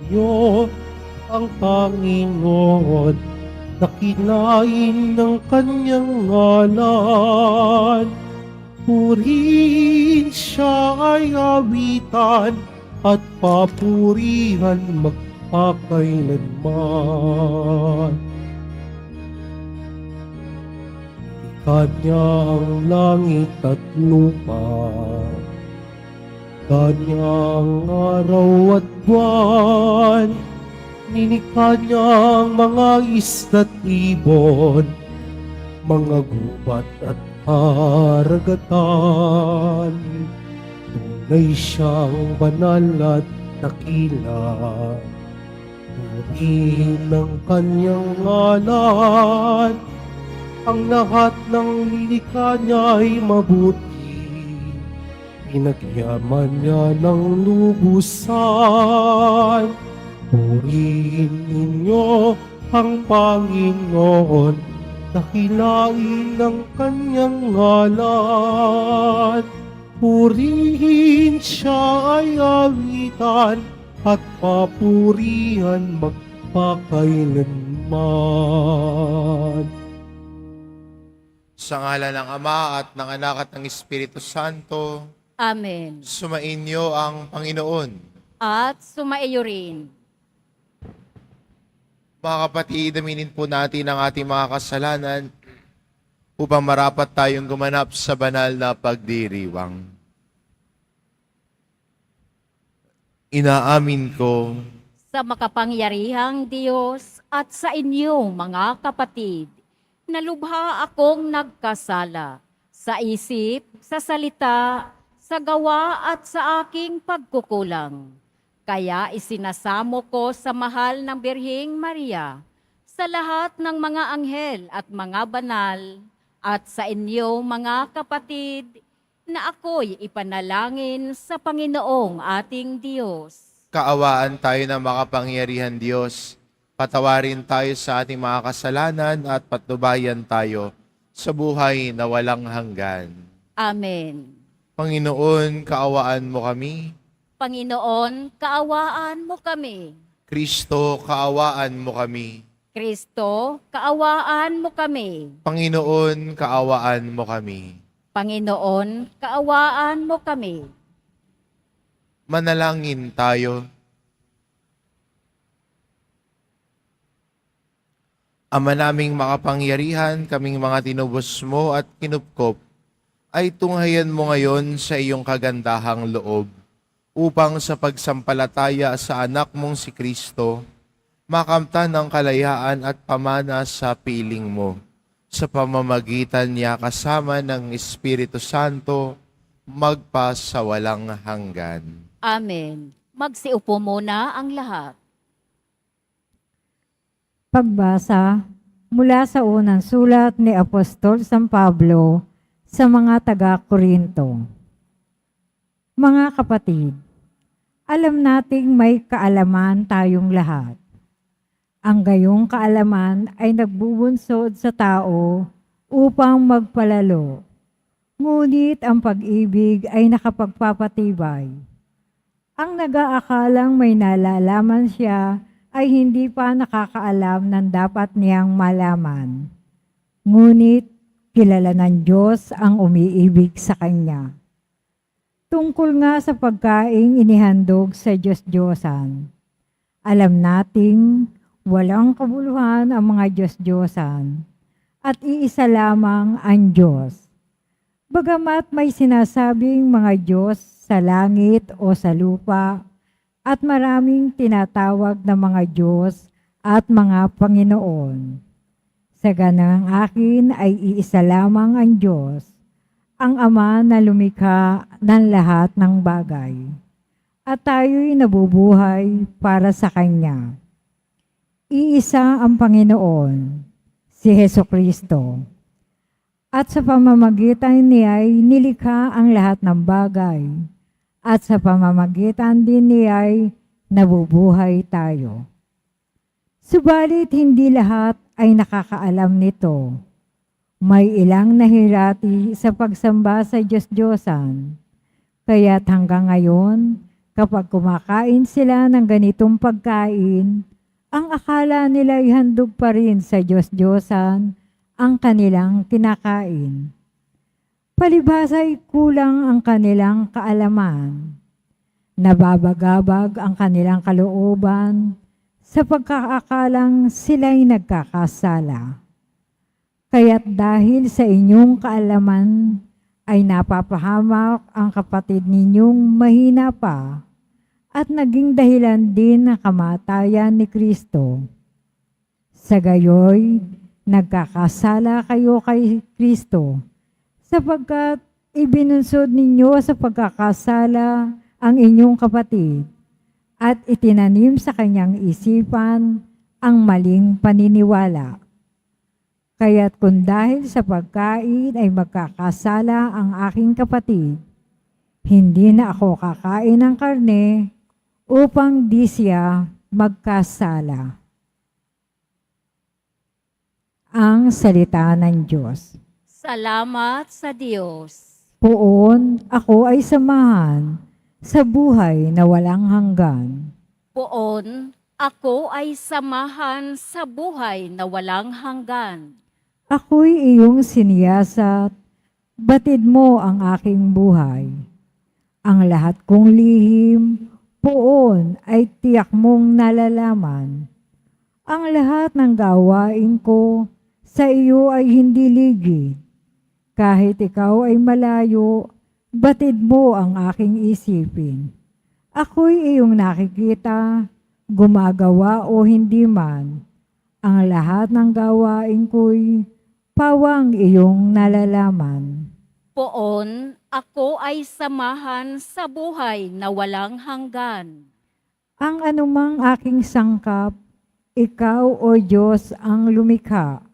inyo ang Panginoon na kinain ng kanyang ngalan. Purihin siya ay awitan at papurihan magpakailanman. Kanya ang langit at lupa, Kanyang araw at buwan, nilikha niya ang mga isda't ibon, mga gubat at karagatan. Tunay siyang banal at dakila, purihin ng kanyang ngalan. Ang lahat ng nilikha niya ay mabuti, pinagyaman niya ng lubusan. Purihin ninyo ang Panginoon, dakilain ng kanyang ngalan. Purihin siya ay awitan at papurihan magpakailanman. Sa ngalan ng Ama at ng Anak at ng Espiritu Santo, Amen. sumainyo ang Panginoon. At sumaiyo rin. Mga kapatid, aminin po natin ang ating mga kasalanan upang marapat tayong gumanap sa banal na pagdiriwang. Inaamin ko Sa makapangyarihang Diyos at sa inyong mga kapatid, na lubha akong nagkasala sa isip, sa salita, sa gawa at sa aking pagkukulang. Kaya isinasamo ko sa mahal ng Birheng Maria, sa lahat ng mga anghel at mga banal, at sa inyo mga kapatid, na ako'y ipanalangin sa Panginoong ating Diyos. kaawaan tayo ng makapangyarihan Diyos. Patawarin tayo sa ating mga kasalanan at patnubayan tayo sa buhay na walang hanggan. Amen. Panginoon, kaawaan mo kami. Panginoon, kaawaan mo kami. Kristo, kaawaan mo kami. Kristo, kaawaan mo kami. Panginoon, kaawaan mo kami. Panginoon, kaawaan mo kami. Manalangin tayo. Ama naming makapangyarihan, kaming mga tinubos mo at kinupkop, ay tunghayan mo ngayon sa iyong kagandahang loob, upang sa pagsampalataya sa anak mong si Kristo, makamtan ang kalayaan at pamana sa piling mo, sa pamamagitan niya kasama ng Espiritu Santo, magpa sa walang hanggan. Amen. Magsiupo muna ang lahat. Pagbasa mula sa unang sulat ni Apostol San Pablo sa mga taga-Korinto. Mga kapatid, alam nating may kaalaman tayong lahat. Ang gayong kaalaman ay nagbubunsod sa tao upang magpalalo. Ngunit ang pag-ibig ay nakapagpapatibay. Ang nag-aakalang may nalalaman siya ay hindi pa nakakaalam ng dapat niyang malaman. Ngunit kilala ng Diyos ang umiibig sa Kanya. Tungkol nga sa pagkaing inihandog sa Diyos-Diyosan, alam nating walang kabuluhan ang mga Diyos-Diyosan at iisa lamang ang Diyos. Bagamat may sinasabing mga Diyos sa langit o sa lupa, at maraming tinatawag na mga Diyos at mga Panginoon. Sa ganang akin ay iisa lamang ang Diyos, ang Ama na lumikha ng lahat ng bagay. At tayo'y nabubuhay para sa Kanya. Iisa ang Panginoon, si Hesukristo. At sa pamamagitan niya'y nilikha ang lahat ng bagay. At sa pamamagitan din niya'y nabubuhay tayo. Subalit hindi lahat ay nakakaalam nito. May ilang nahirati sa pagsamba sa Diyos-Diyosan, kaya't hanggang ngayon Kapag kumakain sila ng ganitong pagkain, ang akala nila ay handog pa rin sa Diyos-Diyosan ang kanilang kinakain. Palibhasa ay kulang ang kanilang kaalaman. Nababagabag ang kanilang kalooban sa pagkakaakalang sila'y nagkakasala. Kaya't dahil sa inyong kaalaman ay napapahamak ang kapatid ninyong mahina pa at naging dahilan din ng kamatayan ni Kristo. Sa gayoy, nagkakasala kayo kay Kristo sapagkat ibinunsod ninyo sa pagkakasala ang inyong kapatid at itinanim sa kanyang isipan ang maling paniniwala. Kaya't kung dahil sa pagkain ay magkakasala ang aking kapatid, hindi na ako kakain ng karne upang di siya magkasala. Ang salita ng Diyos. Salamat sa Diyos. Poon ako ay samahan sa buhay na walang hanggan. Poon, ako ay samahan sa buhay na walang hanggan. Ako'y iyong siniyasat, batid mo ang aking buhay. Ang lahat kong lihim, poon ay tiyak mong nalalaman. Ang lahat ng gawain ko sa iyo ay hindi ligid. Kahit ikaw ay malayo, batid mo ang aking isipin. Ako'y iyong nakikita, gumagawa o hindi man. Ang lahat ng gawain ko'y pawang iyong nalalaman. Poon, ako ay samahan sa buhay na walang hanggan. Ang anumang aking sangkap, ikaw o Diyos ang lumikha.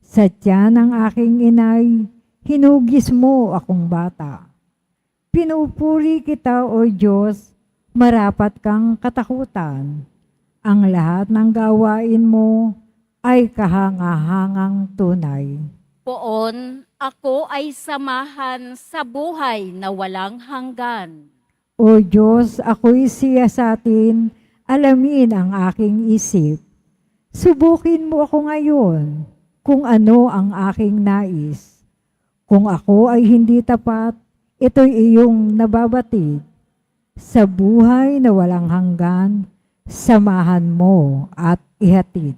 Sa tiyan ng aking inay, hinugis mo akong bata. Pinupuri kita o Diyos, marapat kang katakutan. Ang lahat ng gawain mo ay kahangahangang tunay. Poon, ako ay samahan sa buhay na walang hanggan. O Diyos, ako'y siyasatin, alamin ang aking isip. Subukin mo ako ngayon kung ano ang aking nais. Kung ako ay hindi tapat, ito'y iyong nababatid. Sa buhay na walang hanggan, samahan mo at ihatid.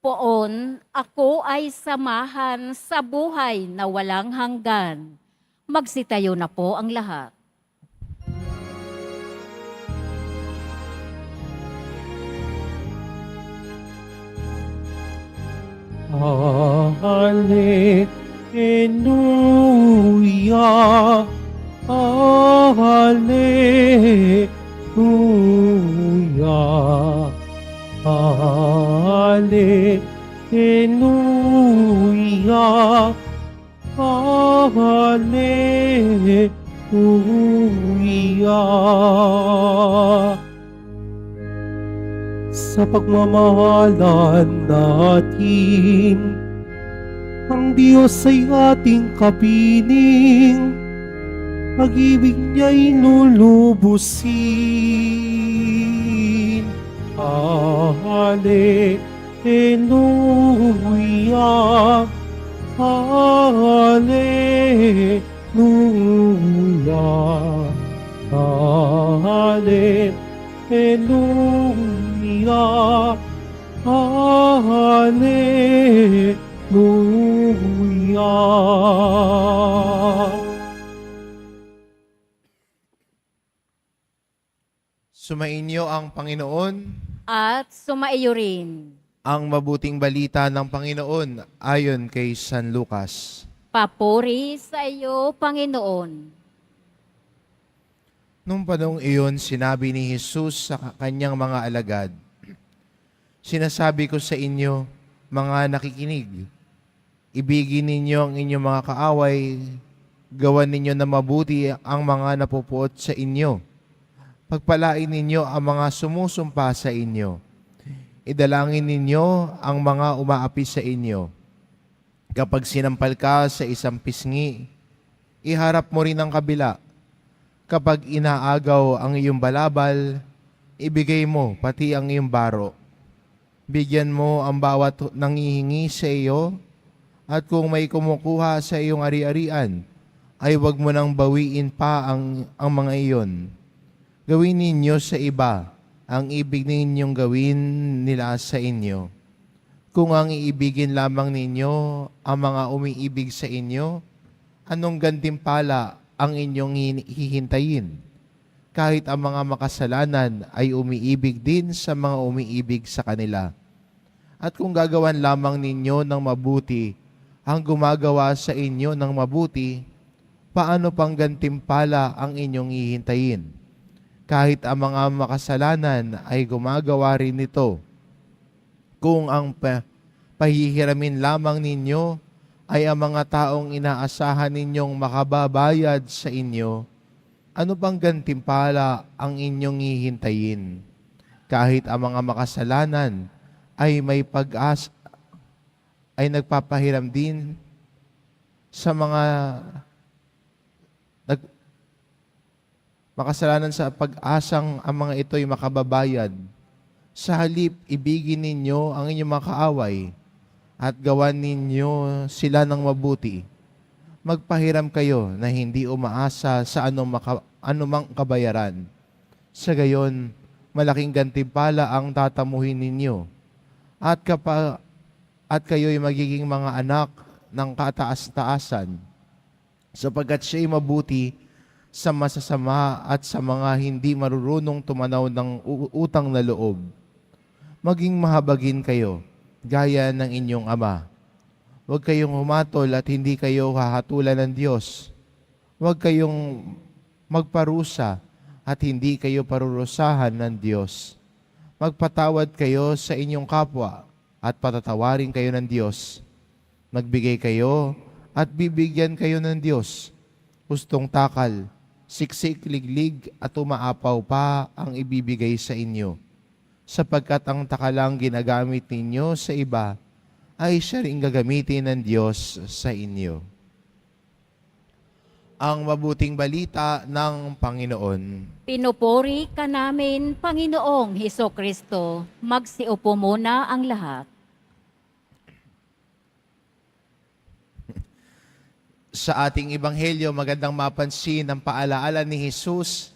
Poon, ako ay samahan sa buhay na walang hanggan. Magsitayo na po ang lahat. Hallelujah, Hallelujah, Hallelujah, Hallelujah. Sa pagmamahalan natin, ang Diyos ay ating kapiling, pag-ibig niya'y lulubusin. Hallelujah, Hallelujah, Hallelujah, Hallelujah. Sumainyo ang Panginoon, At sumaiyo rin. ang mabuting balita ng Panginoon ayon kay San Lucas. Papuri sa iyo, Panginoon. Nung panong iyon, sinabi ni Jesus sa kanyang mga alagad, "Sinasabi ko sa inyo, mga nakikinig, ibigin ninyo ang inyong mga kaaway, gawan ninyo na mabuti ang mga napupuot sa inyo. Pagpalain ninyo ang mga sumusumpa sa inyo. Idalangin ninyo ang mga umaapi sa inyo. Kapag sinampal ka sa isang pisngi, iharap mo rin ang kabila. Kapag inaagaw ang iyong balabal, ibigay mo pati ang iyong baro. Bigyan mo ang bawat nangihingi sa iyo, at kung may kumukuha sa iyong ari-arian, ay huwag mo nang bawiin pa ang mga iyon. Gawin ninyo sa iba ang ibig ninyong gawin nila sa inyo. Kung ang iibigin lamang ninyo ang mga umiibig sa inyo, anong gantimpala ang inyong hihintayin? Kahit ang mga makasalanan ay umiibig din sa mga umiibig sa kanila. At kung gagawan lamang ninyo ng mabuti ang gumagawa sa inyo ng mabuti, paano pang gantimpala ang inyong hihintayin? Kahit ang mga makasalanan ay gumagawa rin nito. Kung ang pahihiramin lamang ninyo ay ang mga taong inaasahan ninyong makababayad sa inyo, ano bang gantimpala ang inyong hihintayin? Kahit ang mga makasalanan ay may pag-asa, ay nagpapahiram din sa mga makasalanan sa pag-asang ang mga ito'y makababayad. Sa halip, ibigin ninyo ang inyong mga kaaway at gawan ninyo sila ng mabuti. Magpahiram kayo na hindi umaasa sa anumang kabayaran. Sa gayon, malaking gantimpala ang tatamuhin ninyo. At kayo'y magiging mga anak ng kataas-taasan, sapagkat siya'y mabuti sa masasama at sa mga hindi marurunong tumanaw ng utang na loob. Maging mahabagin kayo, gaya ng inyong Ama. Huwag kayong humatol at hindi kayo hahatulan ng Diyos. Huwag kayong magparusa at hindi kayo parurusahan ng Diyos. Magpatawad kayo sa inyong kapwa at patatawarin kayo ng Diyos. Magbigay kayo at bibigyan kayo ng Diyos. Hustong takal, siksik, liglig at umaapaw pa ang ibibigay sa inyo. Sapagkat ang takalang ginagamit ninyo sa iba ay siya rin gagamitin ng Diyos sa inyo. Ang mabuting balita ng Panginoon. Pinupuri ka namin, Panginoong Hesukristo. Magsiupo muna ang lahat. Sa ating ebanghelyo, magandang mapansin ang paalaala ni Jesus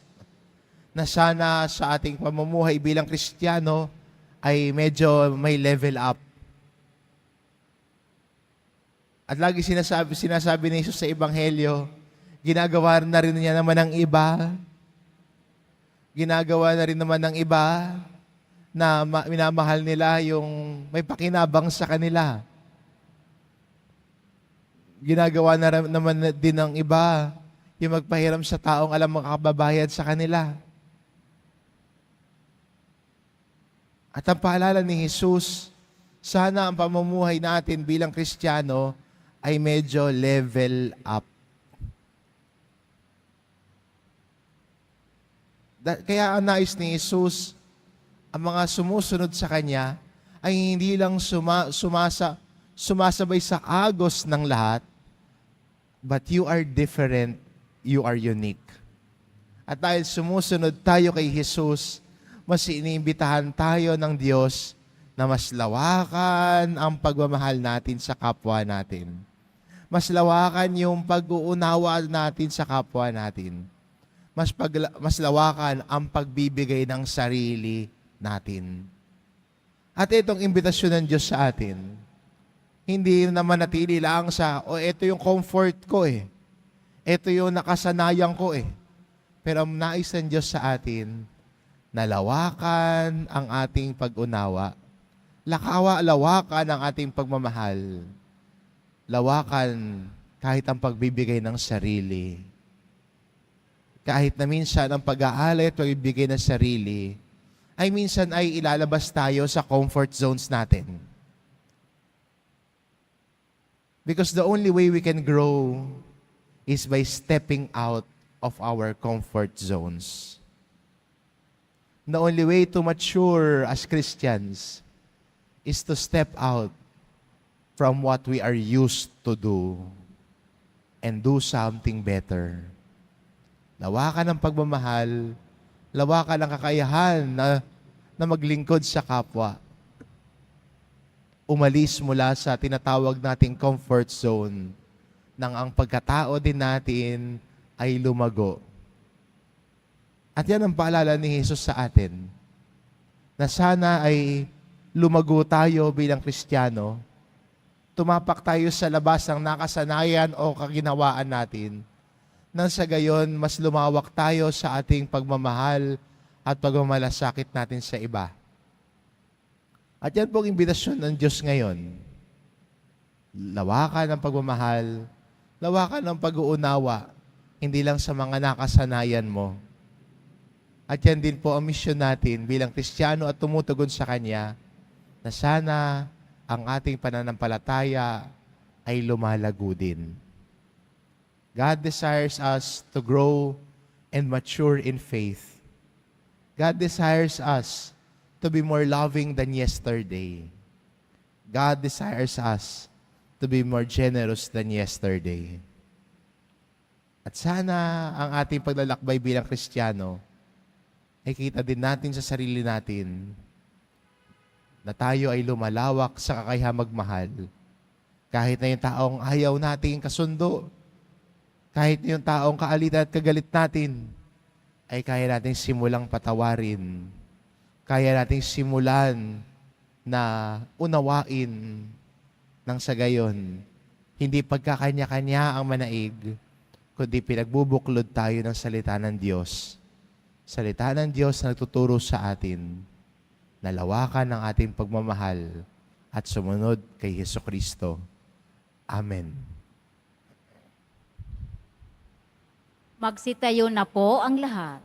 na sana sa ating pamumuhay bilang Kristiyano ay medyo may level up. At lagi sinasabi ni Jesus sa ebanghelyo, ginagawa na rin niya naman ng iba. Ginagawa na rin naman ng iba na minamahal nila yung may pakinabang sa kanila. Ginagawa na naman din ng iba yung magpahiram sa taong alam makababayad sa kanila. At ang paalala ni Jesus, sana ang pamumuhay natin bilang Kristiyano ay medyo level up. Kaya ang nais ni Jesus, ang mga sumusunod sa Kanya ay hindi lang sumasabay sa agos ng lahat, but you are different, you are unique. At dahil sumusunod tayo kay Jesus, mas iniimbitahan tayo ng Diyos na mas lawakan ang pagmamahal natin sa kapwa natin. Mas lawakan yung pag-uunawa natin sa kapwa natin. Mas lawakan ang pagbibigay ng sarili natin. At itong imbitasyon ng Diyos sa atin, hindi naman natili lang sa, ito yung comfort ko eh. Ito yung nakasanayan ko eh. Pero ang nais ng Diyos sa atin, nalawakan ang ating pag-unawa. Lawakan ang ating pagmamahal. Lawakan kahit ang pagbibigay ng sarili. Kahit na minsan ang pag-aalay at pagbibigay ng sarili, ay minsan ay ilalabas tayo sa comfort zones natin. Because the only way we can grow is by stepping out of our comfort zones. The only way to mature as Christians is to step out from what we are used to do and do something better. lawakan ng pagmamahal, lawakan ng kakayahan na maglingkod sa kapwa. Umalis mula sa tinatawag nating comfort zone nang ang pagkatao din natin ay lumago. At yan ang paalala ni Jesus sa atin, na sana ay lumago tayo bilang Kristiyano, tumapak tayo sa labas ng nakasanayan o kaginawaan natin, nang sa gayon mas lumawak tayo sa ating pagmamahal at pagmamalasakit natin sa iba. At yan pong imbitasyon ng Diyos ngayon. Lawakan ng pagmamahal, lawakan ng pag-uunawa, hindi lang sa mga nakasanayan mo. At yan din po ang misyon natin bilang Kristiyano at tumutugon sa Kanya, na sana ang ating pananampalataya ay lumalago din. God desires us to grow and mature in faith. God desires us to be more loving than yesterday. God desires us to be more generous than yesterday. At sana ang ating paglalakbay bilang Kristiyano ay kita din natin sa sarili natin na tayo ay lumalawak sa kakayahang magmahal. Kahit na yung taong ayaw nating kasundo, kahit na yung taong kaalitan at kagalit natin, ay kaya nating simulang patawarin. Kaya nating simulan na unawain nang sa gayon. Hindi pagkakanya-kanya ang manaig, kundi pinagbubuklod tayo ng salita ng Diyos. Salita ng Diyos na nagtuturo sa atin na lawakan ng ating pagmamahal at sumunod kay Hesukristo. Amen. Magsitayo na po ang lahat.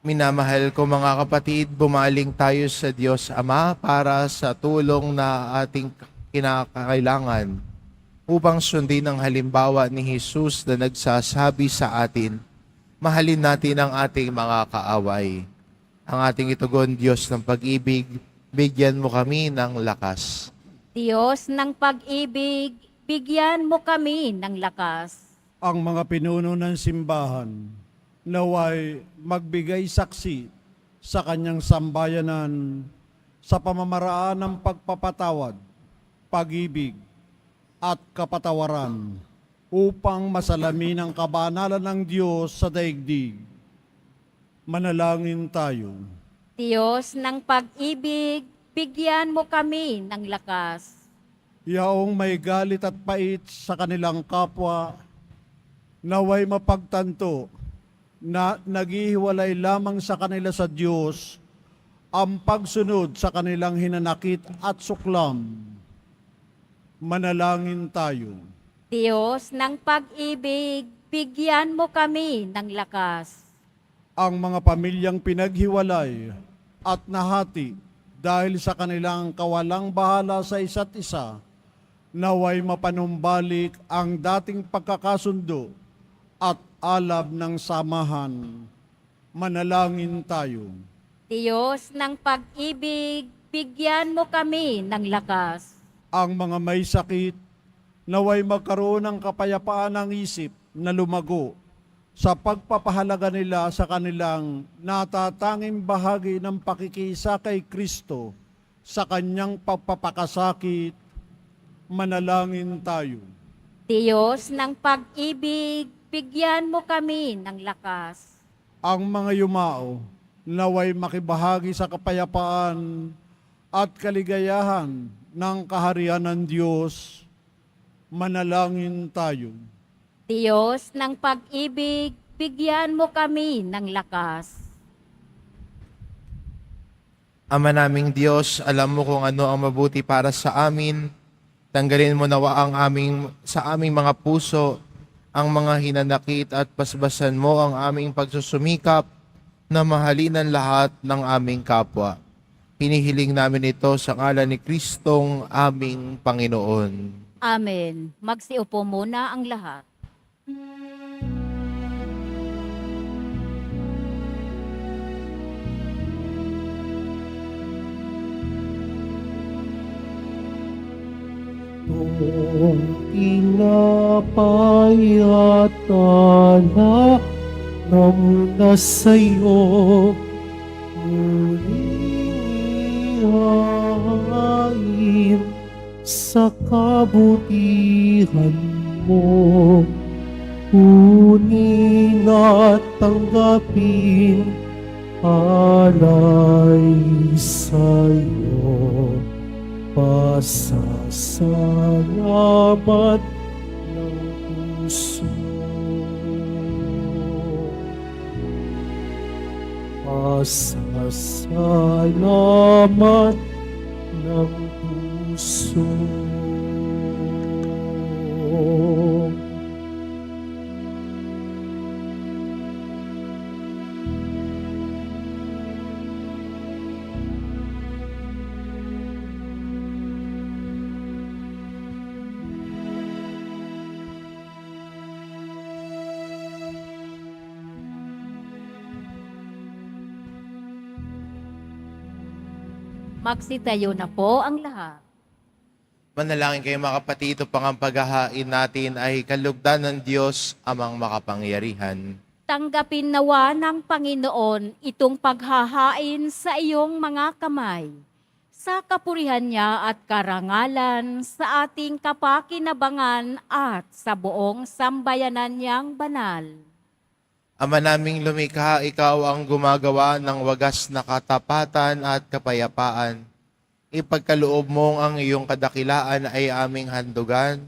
Minamahal ko mga kapatid, bumaling tayo sa Diyos Ama para sa tulong na ating kinakailangan upang sundin ang halimbawa ni Jesus na nagsasabi sa atin, mahalin natin ang ating mga kaaway. Ang ating itugon, Diyos ng pag-ibig, bigyan mo kami ng lakas. Diyos ng pag-ibig, bigyan mo kami ng lakas. Ang mga pinuno ng simbahan, naway magbigay saksi sa kanyang sambayanan sa pamamaraan ng pagpapatawad, pag-ibig, at kapatawaran upang masalamin ang kabanalan ng Diyos sa daigdig. Manalangin tayo. Diyos ng pag-ibig, bigyan mo kami ng lakas. Yaong may galit at pait sa kanilang kapwa, naway mapagtanto na naghihiwalay lamang sa kanila sa Diyos ang pagsunod sa kanilang hinanakit at suklam. Manalangin tayo. Diyos ng pag-ibig, bigyan mo kami ng lakas. Ang mga pamilyang pinaghiwalay at nahati dahil sa kanilang kawalang bahala sa isa't isa, naway mapanumbalik ang dating pagkakasundo at alab ng samahan. Manalangin tayo. Diyos ng pag-ibig, bigyan mo kami ng lakas. Ang mga may sakit, naway magkaroon ng kapayapaan ng isip na lumago sa pagpapahalaga nila sa kanilang natatanging bahagi ng pakikisa kay Kristo sa kanyang pagpapakasakit. Manalangin tayo. Diyos ng pag-ibig, bigyan mo kami ng lakas. Ang mga yumao, naway makibahagi sa kapayapaan at kaligayahan ng kaharian ng Diyos. Manalangin tayo. Diyos ng pag-ibig, bigyan mo kami ng lakas. Ama naming Diyos, alam mo kung ano ang mabuti para sa amin. Tanggalin mo nawa sa aming mga puso ang mga hinanakit at pasbasan mo ang aming pagsusumikap na mahalin ang lahat ng aming kapwa. Pinihiling namin ito sa ngalan ni Kristong aming Panginoon. Amen. Magsiupo muna ang lahat. tinapay at alak na muna sa'yo, muling ihain sa kabutihan mo. Kunin at tanggapin alay sa'yo. Pasasalamat ng puso. Pasasalamat ng puso. Magsitayo na po ang lahat. Manalangin kayo mga kapatid, ito pang ang paghahain natin ay kalugdan ng Diyos amang makapangyarihan. Tanggapin nawa ng Panginoon itong paghahain sa iyong mga kamay. Sa kapurihan niya at karangalan sa ating kapakinabangan at sa buong sambayanan niyang banal. Ama naming lumikha, ikaw ang gumagawa ng wagas na katapatan at kapayapaan. Ipagkaloob mong ang iyong kadakilaan ay aming handugan,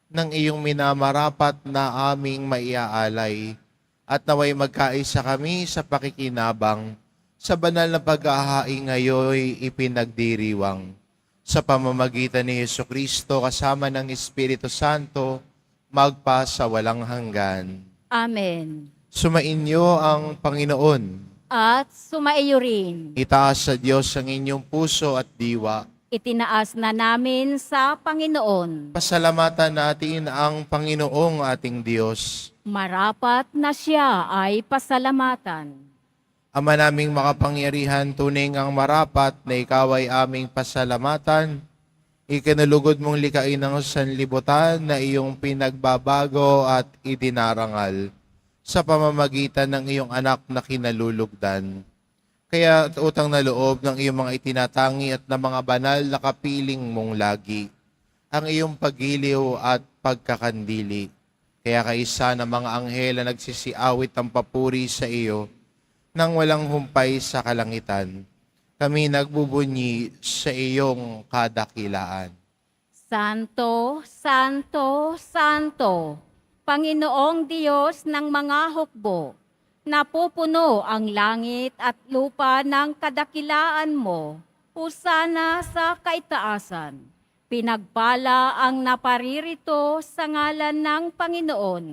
ng iyong minamarapat na aming maiaalay, at naway magkaisa kami sa pakikinabang, sa banal na pag-ahain ngayon ipinagdiriwang. Sa pamamagitan ni Jesucristo kasama ng Espiritu Santo, magpa sa walang hanggan. Amen. Sumainyo ang Panginoon. At sumaiyo rin. Itaas sa Diyos ang inyong puso at diwa. Itinaas na namin sa Panginoon. Pasalamatan natin ang Panginoong ating Diyos. Marapat na siya ay pasalamatan. Ama naming makapangyarihan, tunay ang marapat na ikaw ay aming pasalamatan. Ikinalugod mong likain ng sanlibutan na iyong pinagbabago at idinarangal sa pamamagitan ng iyong anak na kinalulugdan. Kaya utang na loob ng iyong mga itinatangi at ng mga banal na kapiling mong lagi, ang iyong pagiliw at pagkakandili. Kaya kaisa ng mga anghel na nagsisiawit ang papuri sa iyo, nang walang humpay sa kalangitan, kami nagbubunyi sa iyong kadakilaan. Santo, Santo, Santo, Panginoong Diyos ng mga hukbo, napupuno ang langit at lupa ng kadakilaan mo, husana sa kaitaasan. Pinagpala ang naparirito sa ngalan ng Panginoon,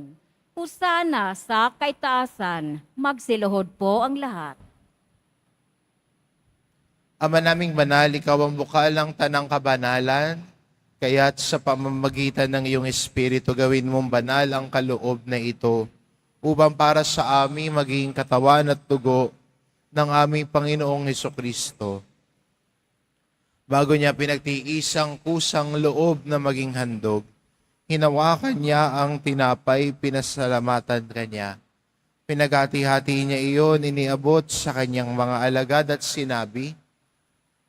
husana sa kaitaasan. Magsiluhod po ang lahat. Ama naming banal, ikaw ang bukal ng tanang kabanalan, kaya't sa pamamagitan ng iyong Espiritu gawin mong banal ang kaloob na ito, upang para sa amin maging katawan at dugo ng aming Panginoong Hesukristo. Bago niya pinagtiis ang kusang loob na maging handog, hinawakan niya ang tinapay, pinasalamatan kanya. Pinaghati-hati niya iyon, iniabot sa kanyang mga alagad at sinabi,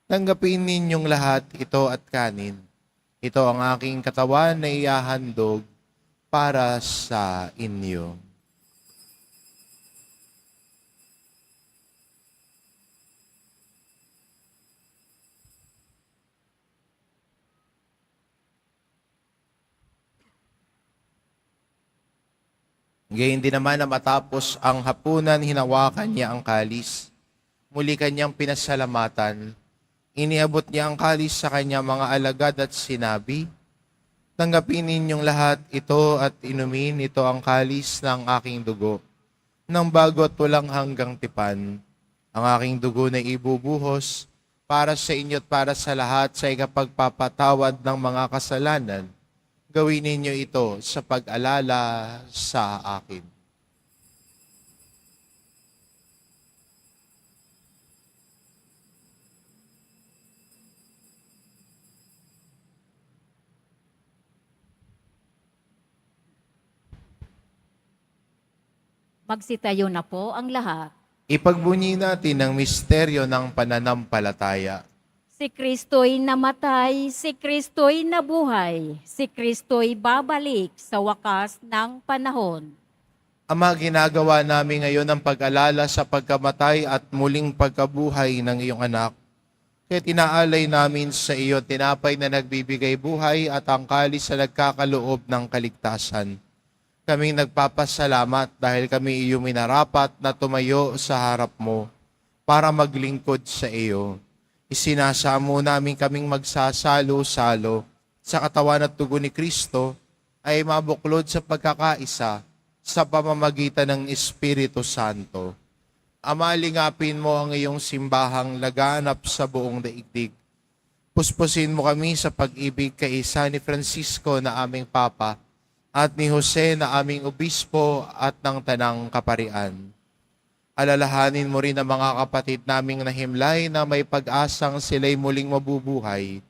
"Tanggapin ninyong lahat ito at kanin. Ito ang aking katawan na ihahandog para sa inyo." Gayun din naman na matapos ang hapunan, hinawakan niya ang kalis. Muli kanyang pinasalamatan. Iniabot niya ang kalis sa kanyang mga alagad at sinabi, "Tanggapin ninyong lahat ito at inumin, ito ang kalis ng aking dugo, ng bago at walang hanggang tipan. Ang aking dugo na ibubuhos para sa inyo at para sa lahat sa ikapagpapatawad ng mga kasalanan. Gawin ninyo ito sa pag-alala sa akin." Magsitayo na po ang lahat. Ipagbunyi natin ang misteryo ng pananampalataya. Si Kristo'y namatay, si Kristo'y nabuhay, si Kristo'y babalik sa wakas ng panahon. Ama, ginagawa namin ngayon ang pag-alala sa pagkamatay at muling pagkabuhay ng iyong anak. Kaya tinaalay namin sa iyo tinapay na nagbibigay buhay at ang kalis na nagkakaloob ng kaligtasan. Kaming nagpapasalamat dahil kami iyong minarapat na tumayo sa harap mo para maglingkod sa iyo. Isinasamo namin kaming magsasalo-salo sa katawan at dugo ni Kristo ay mabuklod sa pagkakaisa sa pamamagitan ng Espiritu Santo. Ama, lingapin mo ang iyong simbahang laganap sa buong daigdig. Puspusin mo kami sa pag-ibig kay isa ni Francisco na aming Papa at ni Jose na aming Obispo at ng Tanang Kaparian. Alalahanin mo rin ang mga kapatid naming nahimlay na may pag-asang sila'y muling mabubuhay,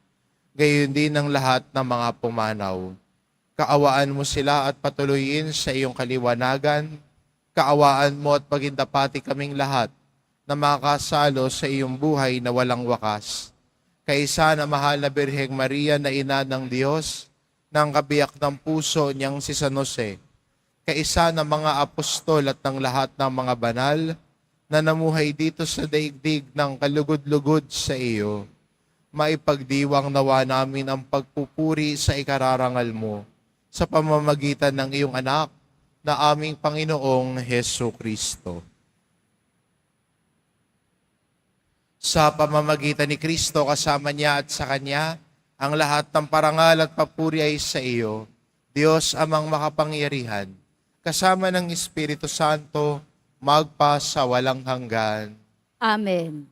gayon din ang lahat ng mga pumanaw. Kaawaan mo sila at patuloyin sa iyong kaliwanagan. Kaawaan mo at pagindapati kaming lahat na makasalo sa iyong buhay na walang wakas. Kaisa na mahal na Birheng Maria na ina ng Diyos, ng kabiyak ng puso niyang si San Jose, kaisa ng mga apostol at ng lahat ng mga banal na namuhay dito sa daigdig ng kalugod-lugod sa iyo, maipagdiwang nawa namin ang pagpupuri sa ikararangal mo sa pamamagitan ng iyong anak na aming Panginoong Heso Kristo. Sa pamamagitan ni Kristo, kasama niya at sa Kanya, ang lahat ng parangal at papuri ay sa iyo, Diyos amang makapangyarihan, kasama ng Espiritu Santo, magpa sa walang hanggan. Amen.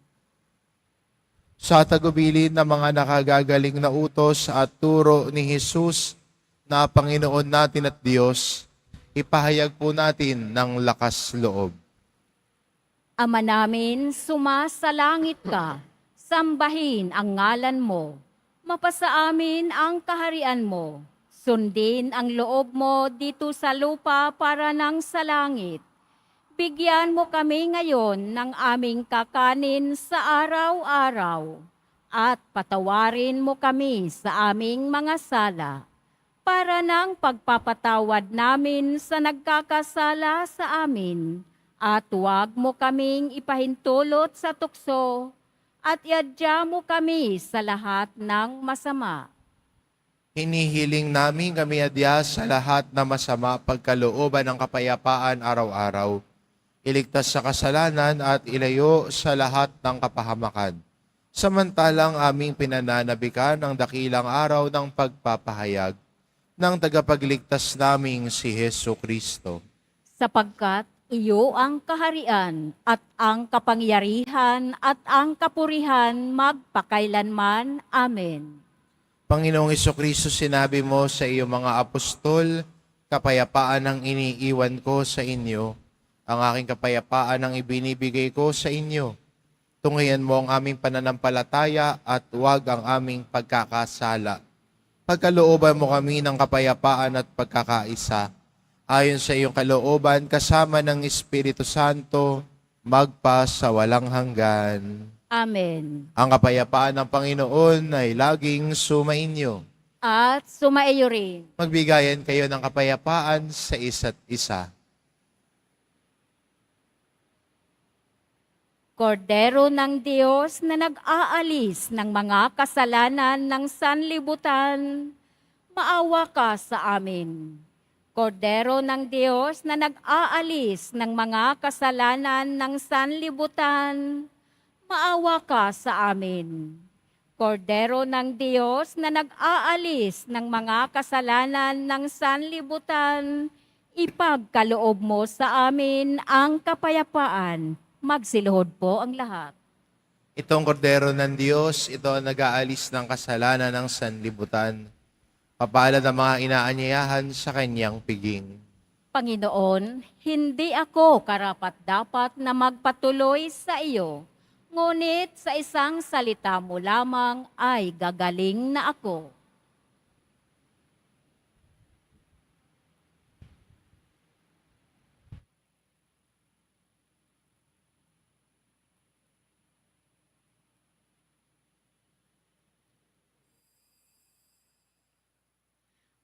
Sa tagubilin ng mga nakagagaling na utos at turo ni Jesus na Panginoon natin at Diyos, ipahayag po natin ng lakas loob. Ama namin, sumasalangit ka, sambahin ang ngalan mo. Mapasa amin ang kaharian mo. Sundin ang loob mo dito sa lupa para nang sa langit. Bigyan mo kami ngayon ng aming kakanin sa araw-araw. At patawarin mo kami sa aming mga sala. Para nang pagpapatawad namin sa nagkakasala sa amin. At huwag mo kaming ipahintulot sa tukso. At iadya mo kami sa lahat ng masama. Hinihiling namin kami adya sa lahat na masama pagkalooban ng kapayapaan araw-araw. Iligtas sa kasalanan at ilayo sa lahat ng kapahamakan. Samantalang aming pinananabikan ang dakilang araw ng pagpapahayag ng tagapagligtas naming si Heso Kristo. Sapagkat iyo ang kaharian at ang kapangyarihan at ang kapurihan magpakailanman. Amen. Panginoong Kristo, sinabi mo sa iyong mga apostol, kapayapaan ang iniiwan ko sa inyo, ang aking kapayapaan ang ibinibigay ko sa inyo. Tunghayan mo ang aming pananampalataya at huwag ang aming pagkakasala. Pagkalooban mo kami ng kapayapaan at pagkakaisa, ayon sa iyong kalooban, kasama ng Espiritu Santo, magpa sa walang hanggan. Amen. Ang kapayapaan ng Panginoon ay laging sumainyo. At sumaiyo rin. Magbigayan kayo ng kapayapaan sa isa't isa. Kordero ng Diyos na nag-aalis ng mga kasalanan ng sanlibutan, maawa ka sa amin. Kordero ng Diyos na nag-aalis ng mga kasalanan ng sanlibutan, maawa ka sa amin. Kordero ng Diyos na nag-aalis ng mga kasalanan ng sanlibutan, ipagkaloob mo sa amin ang kapayapaan. Magsiluhod po ang lahat. Itong kordero ng Diyos, ito ang nag-aalis ng kasalanan ng sanlibutan. Papalad ang mga inaanyayahan sa kanyang piging. Panginoon, hindi ako karapat-dapat na magpatuloy sa iyo, ngunit sa isang salita mo lamang ay gagaling na ako.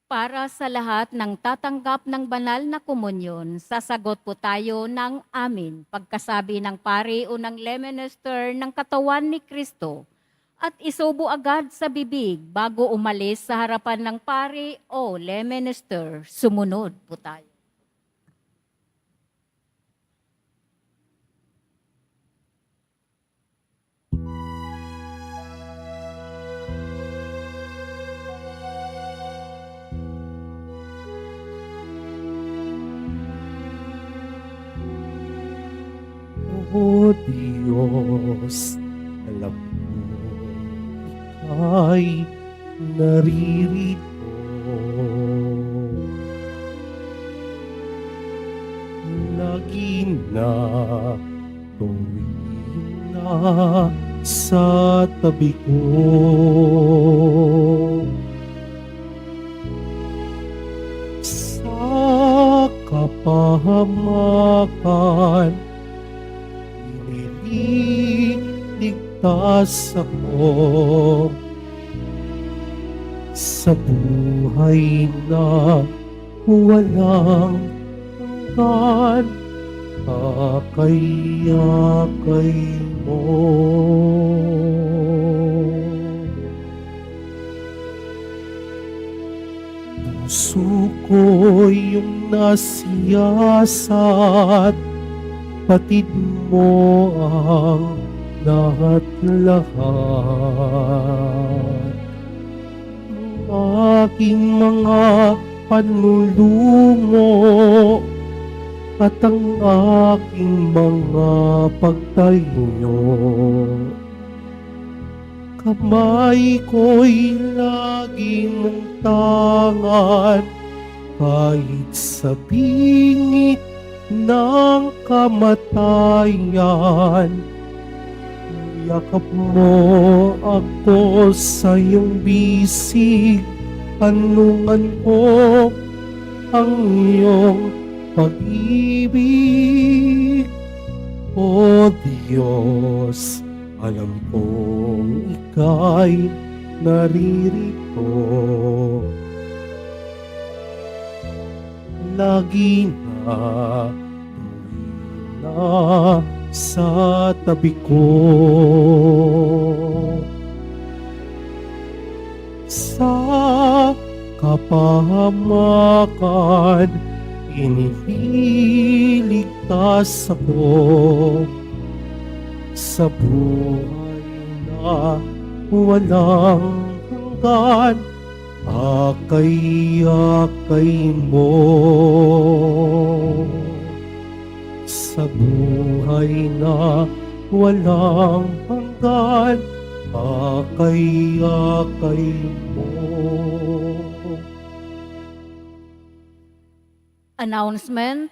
Para sa lahat ng tatanggap ng banal na komunyon, sasagot po tayo ng amin pagkasabi ng pari o ng lay minister ng katawan ni Kristo at isubo agad sa bibig bago umalis sa harapan ng pari o lay minister. Sumunod po tayo. O Diyos, alam mo, ika'y naririto. Lagi na, tuwing na sa tabi ko. Sa kapahamakan, ligtas ako sa buhay na walang hanggan, akay-akay mo. Puso ko yung nasiyasat, patid mo ang lahat-lahat. Ang aking mga panlulumo at ang aking mga pagtayo, kamay ko'y lagi mong tangan kahit sa bingit ng kamatayan. Yakap mo ako sa iyong bisig, anungan ko ang iyong pag-ibig. O Diyos, alam kong ika'y naririto. Lagi na, tuwing na sa tabi ko. Sa kapahamakan, iniligtas ako sa buhay na walang hanggan, akay-akay mo. Sa buhay na walang hanggan, akay-akay mo. Announcement,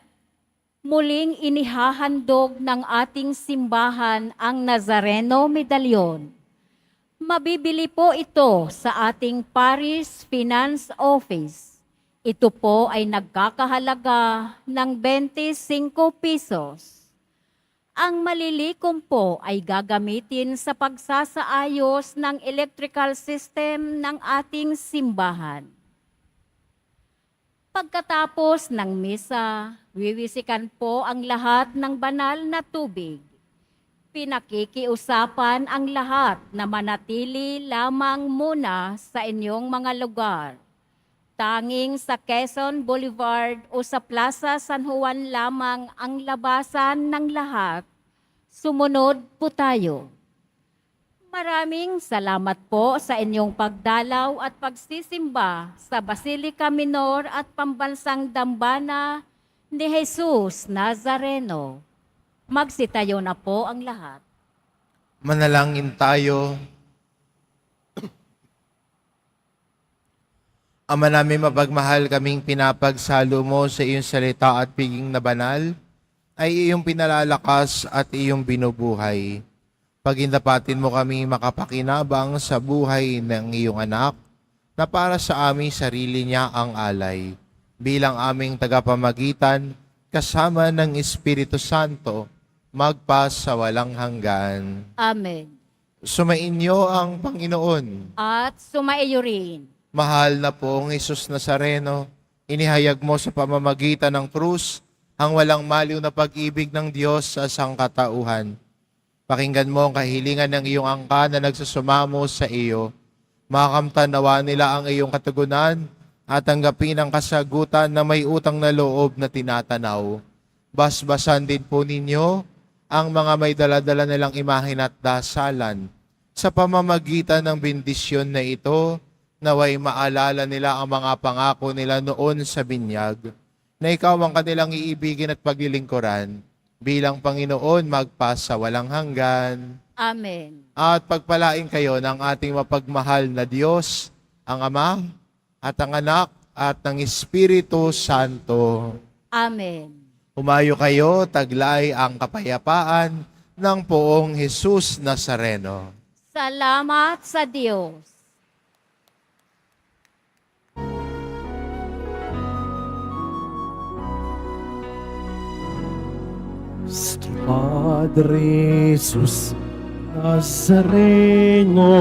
muling inihahandog ng ating simbahan ang Nazareno Medallion. Mabibili po ito sa ating Parish Finance Office. Ito po ay nagkakahalaga ng 25 pesos. Ang malilikom po ay gagamitin sa pagsasaayos ng electrical system ng ating simbahan. Pagkatapos ng misa, wiwisikan po ang lahat ng banal na tubig. Pinakikiusapan ang lahat na manatili lamang muna sa inyong mga lugar. Tanging sa Quezon Boulevard o sa Plaza San Juan lamang ang labasan ng lahat. Sumunod po tayo. Maraming salamat po sa inyong pagdalaw at pagsisimba sa Basilica Minor at Pambansang Dambana ni Jesus Nazareno. Magsitayo na po ang lahat. Manalangin tayo. Ama namin mapagmahal, kaming pinapagsalo mo sa iyong salita at piging na banal, ay iyong pinalalakas at iyong binubuhay. Pagindapatin mo kami makapakinabang sa buhay ng iyong anak, na para sa aming sarili niya ang alay, bilang aming tagapamagitan, kasama ng Espiritu Santo, magpa sa walang hanggan. Amen. Sumainyo ang Panginoon. At sumaiyo rin. Mahal na poong Hesus Nazareno, inihayag mo sa pamamagitan ng krus ang walang maliw na pag-ibig ng Diyos sa sangkatauhan. Pakinggan mo ang kahilingan ng iyong angka na nagsusumamo sa iyo. Makamtan nawa nila ang iyong katugunan at tanggapin ang kasagutan na may utang na loob na tinatanaw. Basbasan din po ninyo ang mga may daladala nilang imahin at dasalan. Sa pamamagitan ng bendisyon na ito, naway maalala nila ang mga pangako nila noon sa binyag, na ikaw ang kanilang iibigin at paglilingkuran bilang Panginoon magpasa walang hanggan. Amen. At pagpalain kayo ng ating mapagmahal na Diyos, ang Ama at ang Anak at ng Espiritu Santo. Amen. Humayo kayo, taglay ang kapayapaan ng poong Hesus Nazareno. Salamat sa Diyos. Nuestro Padre Jesus Nazareno,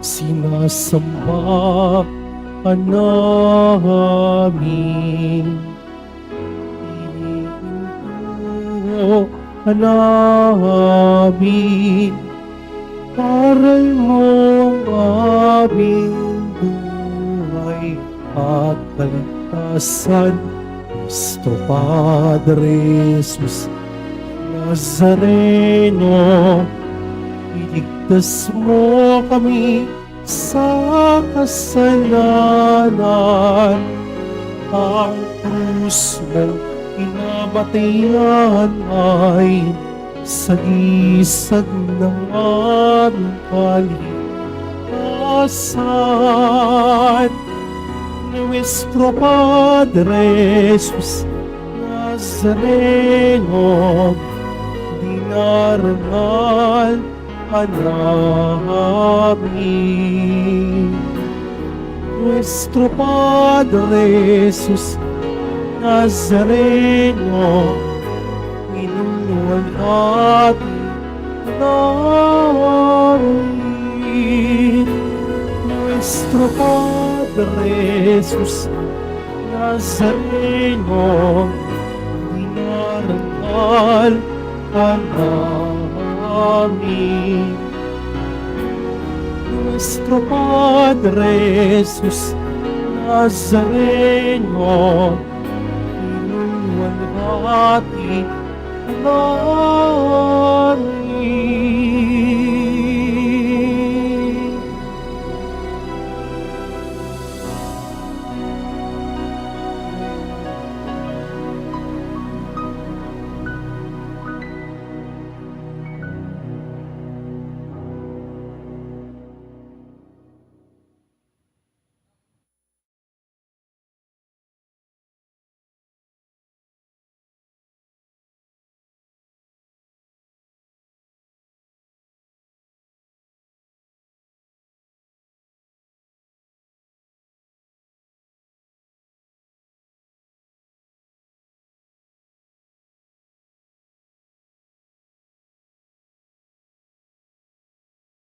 sinasamba ka namin. Inihinto ka namin. Aral mo ang aming buhay at kaligtasan. Nuestro Padre Jesus Nazareno, iligtas mo kami sa kasalanan. Ang krus mong pinabatayan ay sagisag ng aming kaligtasan. Nuestro Padre Jesus Nazareno, dinarangal ka namin. Nuestro Padre Jesus Nazareno, inunuwalhati namin. Nuestro Padre Jesus Nazareno, dinarangal ka namin. Nuestro Padre Jesus Nazareno, inuwalhati namin.